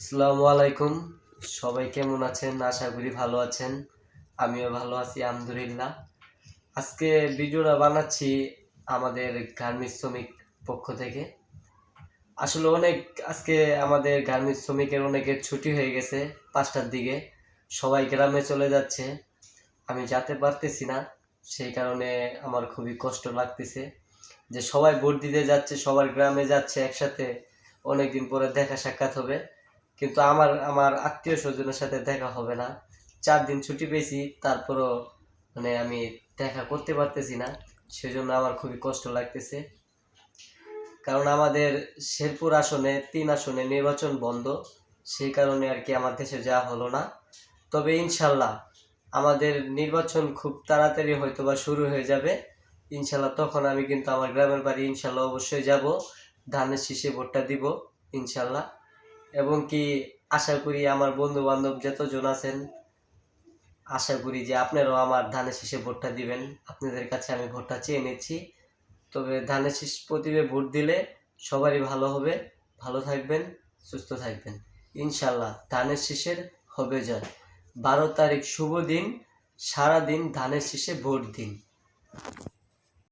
আসসালামু আলাইকুম। সবাই কেমন আছেন? আশা করি ভালো আছেন। আমিও ভালো আছি আলহামদুলিল্লাহ। আজকে ভিডিওটা বানাচ্ছি আমাদের গার্মেন্টস শ্রমিক পক্ষ থেকে। আসলে আজকে আমাদের গার্মেন্টস শ্রমিকের অনেকের ছুটি হয়ে গেছে 5টার দিকে। সবাই গ্রামে চলে যাচ্ছে। আমি যেতে পারতেছি না। সেই কারণে আমার খুবই কষ্ট লাগতেছে যে সবাই ভোট দিতে যাচ্ছে, সবার গ্রামে যাচ্ছে একসাথে। অনেকদিন পরে দেখা সাক্ষাৎ হবে, কিন্তু আমার আত্মীয় স্বজনের সাথে দেখা হবে না। 4 দিন ছুটি পেয়েছি, তারপরও আমি দেখা করতে পারতেছি না। সেজন্য আমার খুবই কষ্ট লাগতেছে, কারণ আমাদের শেরপুর আসনে 3 আসনে নির্বাচন বন্ধ। সেই কারণে আর কি আমার দেশে যাওয়া হলো না। তবে ইনশাল্লাহ আমাদের নির্বাচন খুব তাড়াতাড়ি হয়তোবা শুরু হয়ে যাবে। ইনশাল্লাহ তখন আমি কিন্তু আমার গ্রামের বাড়ি ইনশাল্লাহ অবশ্যই যাব, ধানের শীষে ভোটটা দিব ইনশাল্লাহ। এবং কি আশা করি আমার বন্ধু বান্ধব যতজন আছেন, আশা করি যে আপনারাও আমার ধানের শীষে ভোটটা দিবেন। আপনাদের কাছে আমি ভোটটা চেয়ে নিচ্ছি। তবে ধানের শীষ প্রতীকে ভোট দিলে সবারই ভালো হবে। ভালো থাকবেন, সুস্থ থাকবেন। ইনশাল্লাহ ধানের শীষের হবে জয়। 12 তারিখ শুভ দিন। সারাদিন ধানের শীষে ভোট দিন।